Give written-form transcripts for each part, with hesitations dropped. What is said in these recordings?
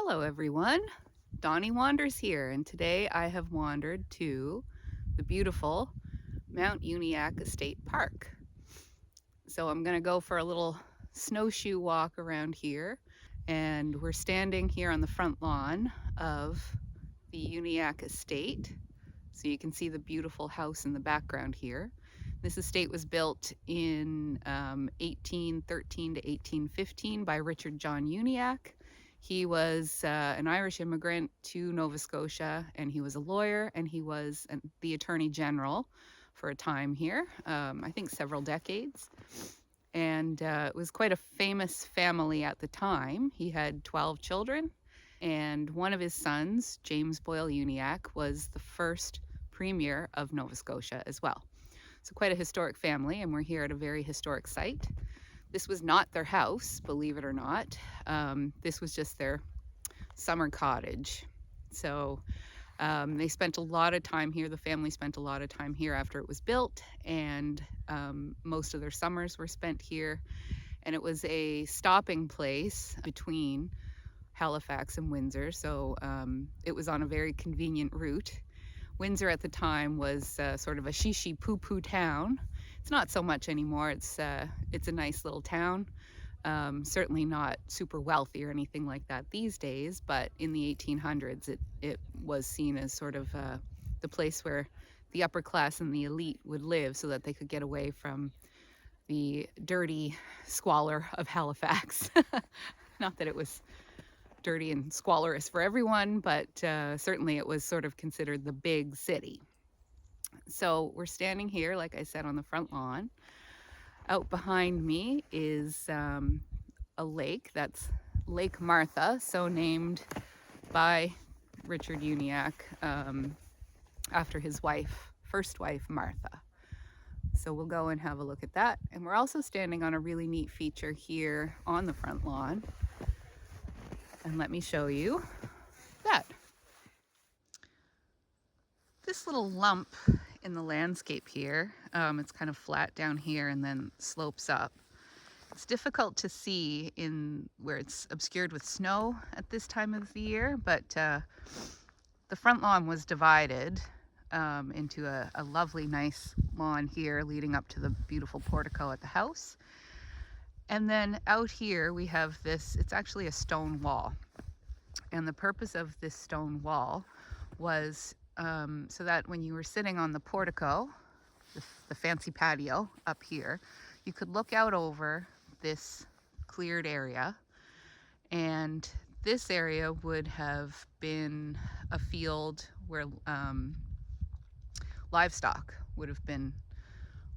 Hello everyone, Donnie Wanders here, and today I have wandered to the beautiful Mount Uniacke Estate Park. So I'm going to go for a little snowshoe walk around here, and we're standing here on the front lawn of the Uniacke Estate. So you can see the beautiful house in the background here. This estate was built in 1813 to 1815 by Richard Uniacke. He was an Irish immigrant to Nova Scotia, and he was a lawyer, and he was the Attorney General for a time here, I think several decades. And it was quite a famous family at the time. He had 12 children, and one of his sons, James Boyle Uniacke, was the first Premier of Nova Scotia as well. So quite a historic family, and we're here at a very historic site. This was not their house, believe it or not. This was just their summer cottage. So they spent a lot of time here. The family spent a lot of time here after it was built, and most of their summers were spent here. And it was a stopping place between Halifax and Windsor, so it was on a very convenient route. Windsor at the time was sort of a shishi poo-poo town. It's not so much anymore. It's a nice little town. Certainly not super wealthy or anything like that these days, but in the 1800s it was seen as sort of the place where the upper class and the elite would live so that they could get away from the dirty squalor of Halifax. Not that it was dirty and squalorous for everyone, but certainly it was sort of considered the big city. So we're standing here, like I said, on the front lawn. Out behind me is a lake. That's Lake Martha, so named by Richard Uniacke after his first wife, Martha. So we'll go and have a look at that. And we're also standing on a really neat feature here on the front lawn. And let me show you that. This little lump in the landscape here, it's kind of flat down here and then slopes up. It's difficult to see in where it's obscured with snow at this time of the year, but the front lawn was divided into a lovely, nice lawn here leading up to the beautiful portico at the house. And then out here we have this, it's actually a stone wall. And the purpose of this stone wall was so that when you were sitting on the portico, the fancy patio up here, you could look out over this cleared area. And this area would have been a field where livestock would have been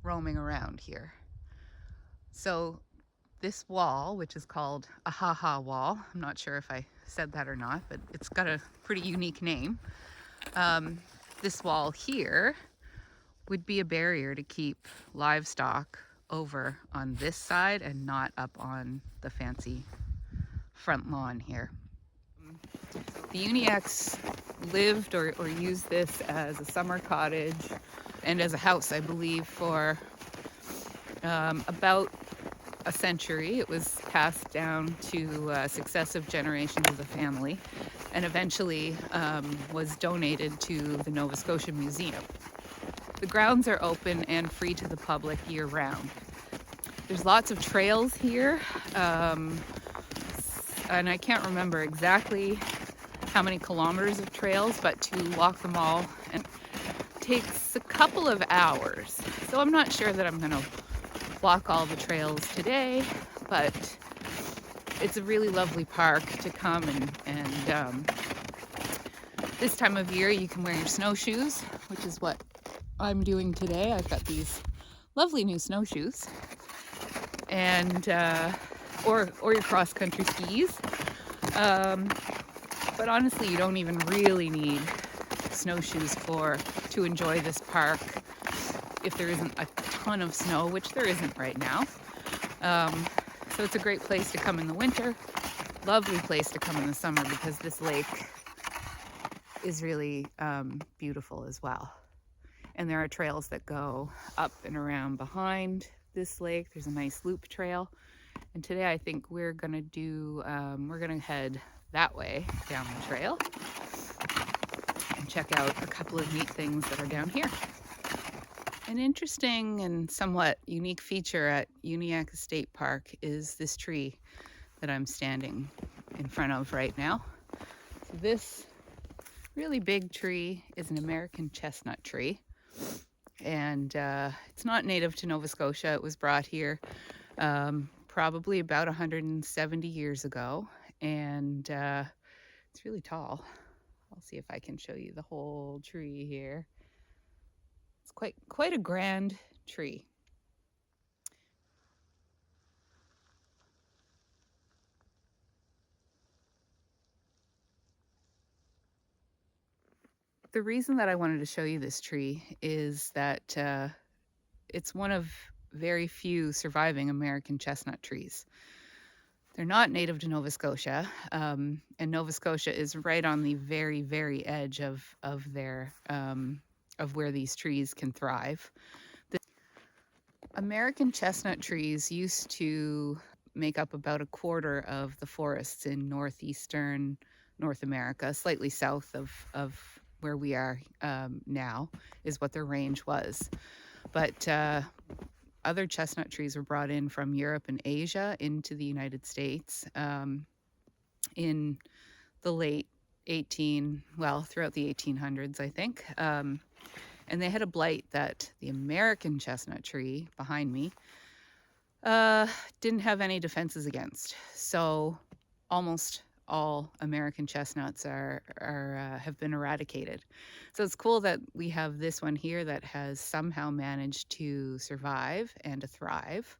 roaming around here. So this wall, which is called a ha-ha wall, I'm not sure if I said that or not, but it's got a pretty unique name. This wall here would be a barrier to keep livestock over on this side and not up on the fancy front lawn here. The Uniackes lived or used this as a summer cottage and as a house, I believe, for about a century. It was passed down to successive generations of the family, and eventually was donated to the Nova Scotia Museum. The grounds are open and free to the public year-round. There's lots of trails here, and I can't remember exactly how many kilometers of trails, but to walk them all takes a couple of hours. So I'm not sure that I'm going to walk all the trails today, but it's a really lovely park to come and this time of year you can wear your snowshoes, which is what I'm doing today. I've got these lovely new snowshoes, and or your cross-country skis. But honestly, you don't even really need snowshoes to enjoy this park if there isn't a ton of snow, which there isn't right now. So it's a great place to come in the winter, lovely place to come in the summer, because this lake is really beautiful as well. And there are trails that go up and around behind this lake. There's a nice loop trail. And today I think we're gonna head that way down the trail and check out a couple of neat things that are down here. An interesting and somewhat unique feature at Uniacke Estate Park is this tree that I'm standing in front of right now. So this really big tree is an American chestnut tree, and it's not native to Nova Scotia. It was brought here probably about 170 years ago, and it's really tall. I'll see if I can show you the whole tree here. It's quite a grand tree. The reason that I wanted to show you this tree is that it's one of very few surviving American chestnut trees. They're not native to Nova Scotia, and Nova Scotia is right on the very, very edge of where these trees can thrive. American chestnut trees used to make up about a quarter of the forests in northeastern North America, slightly south of where we are now, is what their range was. But other chestnut trees were brought in from Europe and Asia into the United States in the late throughout the 1800s, I think. And they had a blight that the American chestnut tree behind me didn't have any defenses against. So almost all American chestnuts have been eradicated. So it's cool that we have this one here that has somehow managed to survive and to thrive.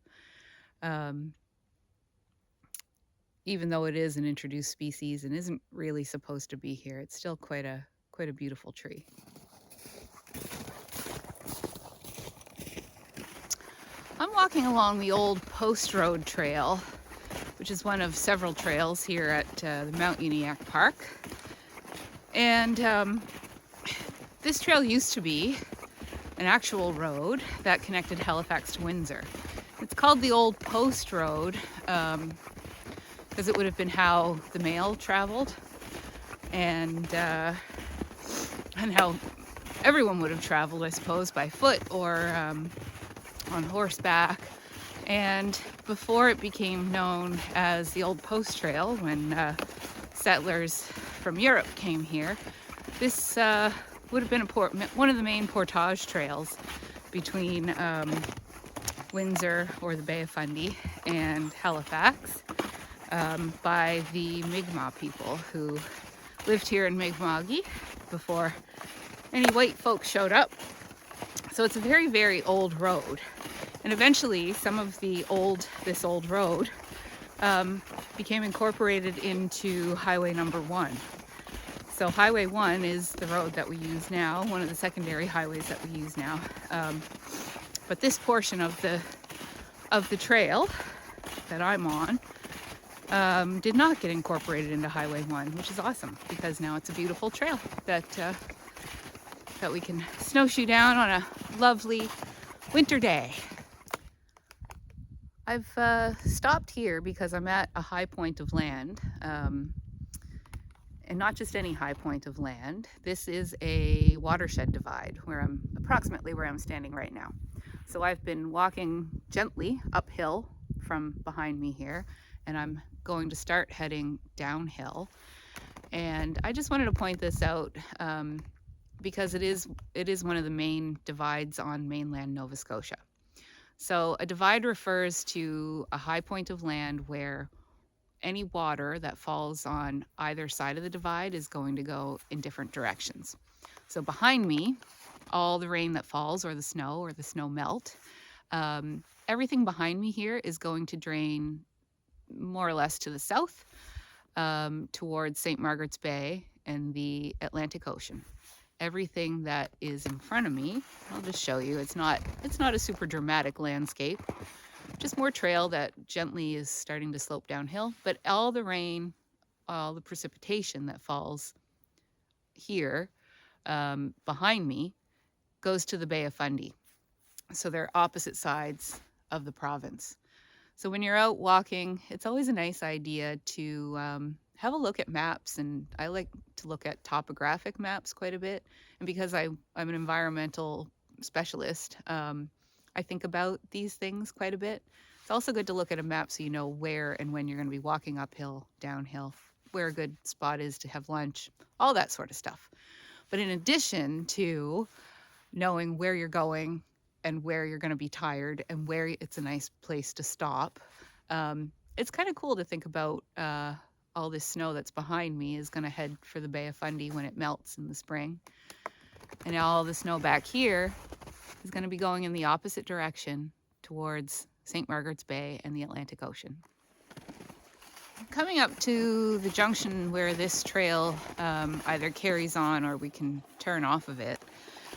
Even though it is an introduced species and isn't really supposed to be here, it's still quite a beautiful tree. I'm walking along the old Post Road Trail, which is one of several trails here at the Mount Uniacke Park. And this trail used to be an actual road that connected Halifax to Windsor. It's called the Old Post Road because it would have been how the mail traveled and how everyone would have traveled, I suppose, by foot or on horseback. And before it became known as the Old Post Trail, when settlers from Europe came here, this would have been one of the main portage trails between Windsor or the Bay of Fundy and Halifax by the Mi'kmaq people who lived here in Mi'kma'ki before any white folks showed up. So it's a very, very old road. And eventually some of this old road became incorporated into Highway number 1. So Highway 1 is the road that we use now, one of the secondary highways that we use now. But this portion of the trail that I'm on did not get incorporated into Highway 1, which is awesome because now it's a beautiful trail that we can snowshoe down on a lovely winter day. I've stopped here because I'm at a high point of land, and not just any high point of land. This is a watershed divide approximately where I'm standing right now. So I've been walking gently uphill from behind me here, and I'm going to start heading downhill. And I just wanted to point this out because it is one of the main divides on mainland Nova Scotia. So a divide refers to a high point of land where any water that falls on either side of the divide is going to go in different directions. So behind me, all the rain that falls or the snow melt, everything behind me here is going to drain more or less to the south towards St. Margaret's Bay and the Atlantic Ocean. Everything that is in front of me, I'll just show you, it's not a super dramatic landscape, just more trail that gently is starting to slope downhill. But all the rain, all the precipitation that falls here behind me goes to the Bay of Fundy. So they're opposite sides of the province. So when you're out walking, it's always a nice idea to have a look at maps, and I like to look at topographic maps quite a bit. And because I'm an environmental specialist, I think about these things quite a bit. It's also good to look at a map so you know where and when you're going to be walking uphill, downhill, where a good spot is to have lunch, all that sort of stuff. But in addition to knowing where you're going and where you're going to be tired and where it's a nice place to stop, it's kind of cool to think about all this snow that's behind me is going to head for the Bay of Fundy when it melts in the spring. And all the snow back here is going to be going in the opposite direction towards St. Margaret's Bay and the Atlantic Ocean. Coming up to the junction where this trail either carries on or we can turn off of it,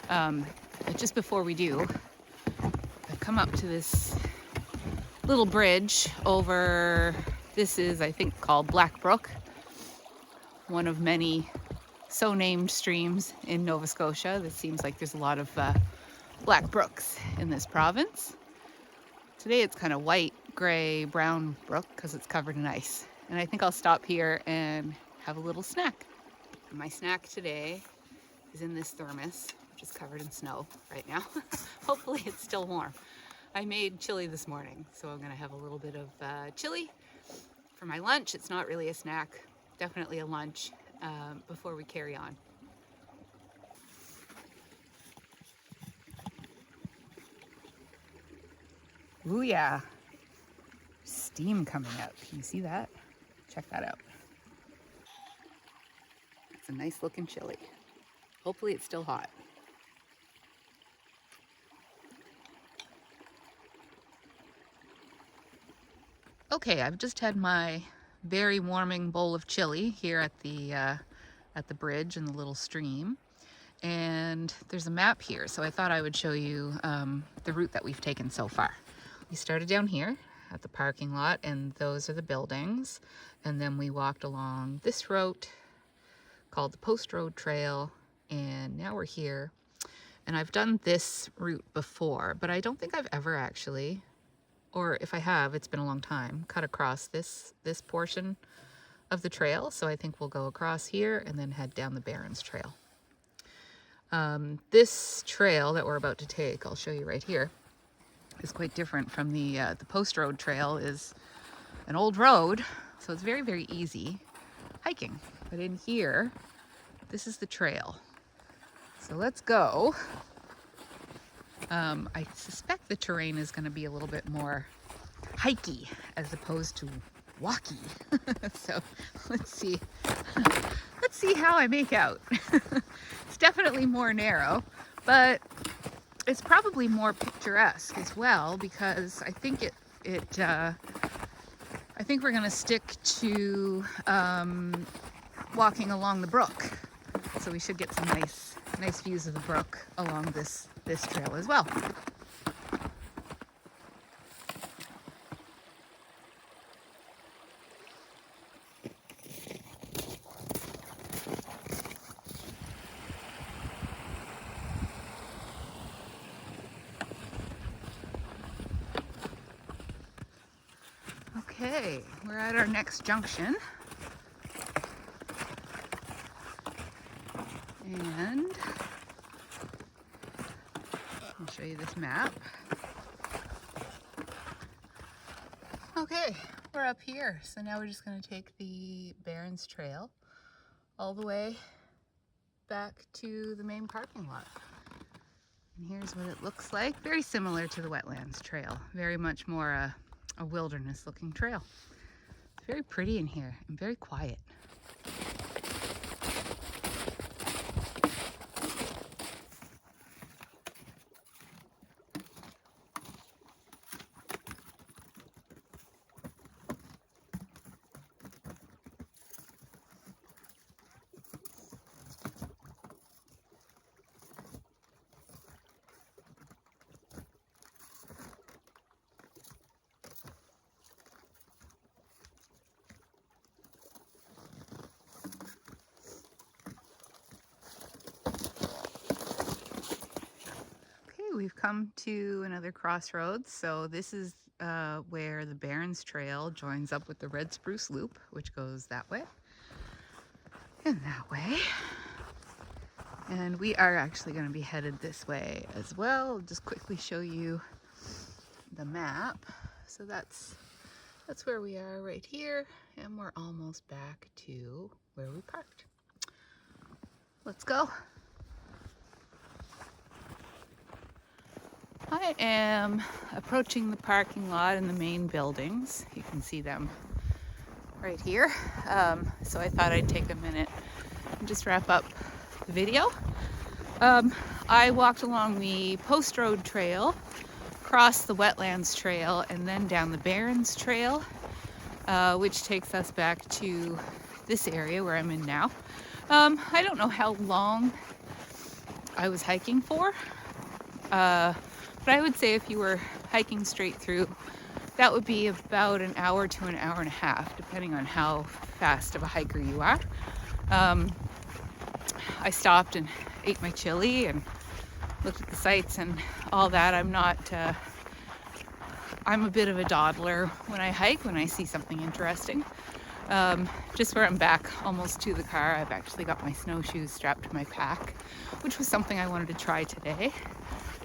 but just before we do, I've come up to this little bridge over, this is I think called Black Brook, one of many so named streams in Nova Scotia. It seems like there's a lot of black brooks in this province. Today it's kind of white, gray, brown brook because it's covered in ice. And I think I'll stop here and have a little snack. My snack today is in this thermos, which is covered in snow right now. Hopefully it's still warm. I made chili this morning, so I'm gonna have a little bit of chili for my lunch. It's not really a snack, definitely a lunch before we carry on. Ooh yeah, steam coming out. Can you see that? Check that out. It's a nice looking chili. Hopefully it's still hot. Okay, I've just had my very warming bowl of chili here at the bridge in the little stream. And there's a map here, so I thought I would show you the route that we've taken so far. We started down here at the parking lot, and those are the buildings. And then we walked along this route called the Post Road Trail, and now we're here. And I've done this route before, but I don't think I've ever actually, or if I have, it's been a long time, cut across this portion of the trail. So I think we'll go across here and then head down the Barrens Trail. This trail that we're about to take, I'll show you right here, is quite different from the Post Road Trail. Is an old road, so it's very, very easy hiking. But in here, this is the trail. So let's go. I suspect the terrain is going to be a little bit more hikey as opposed to walky. So let's see. Let's see how I make out. It's definitely more narrow, but it's probably more picturesque as well, because I think I think we're going to stick to walking along the brook. So we should get some nice views of the brook along this trail as well. Okay, we're at our next junction. And I'll show you this map. Okay, we're up here. So now we're just going to take the Barrens Trail all the way back to the main parking lot. And here's what it looks like. Very similar to the Wetlands Trail. Very much more a wilderness looking trail. It's very pretty in here and very quiet. We've come to another crossroads. So this is where the Barrens Trail joins up with the Red Spruce Loop, which goes that way. in that way. And we are actually going to be headed this way as well. I'll just quickly show you the map. So that's where we are right here, and we're almost back to where we parked. Let's go. I am approaching the parking lot and the main buildings. You can see them right here. So I thought I'd take a minute and just wrap up the video. I walked along the Post Road Trail, crossed the Wetlands Trail, and then down the Barrens Trail, which takes us back to this area where I'm in now. I don't know how long I was hiking for, but I would say if you were hiking straight through, that would be about an hour to an hour and a half, depending on how fast of a hiker you are. I stopped and ate my chili and looked at the sights and all that. I'm a bit of a dawdler when I hike, when I see something interesting. Just where I'm back almost to the car, I've actually got my snowshoes strapped to my pack, which was something I wanted to try today,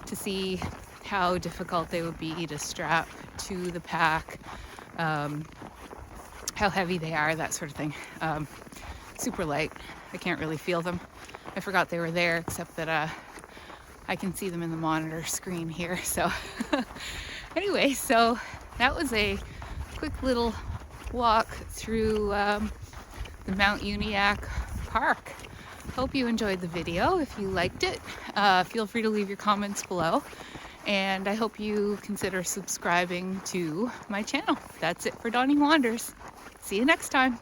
to see how difficult they would be to strap to the pack, how heavy they are, that sort of thing. Super light. I can't really feel them. I forgot they were there, except that I can see them in the monitor screen here. So anyway, so that was a quick little walk through the Mount Uniacke Park. Hope you enjoyed the video. If you liked it, feel free to leave your comments below. And I hope you consider subscribing to my channel. That's it for Donnie Wanders. See you next time.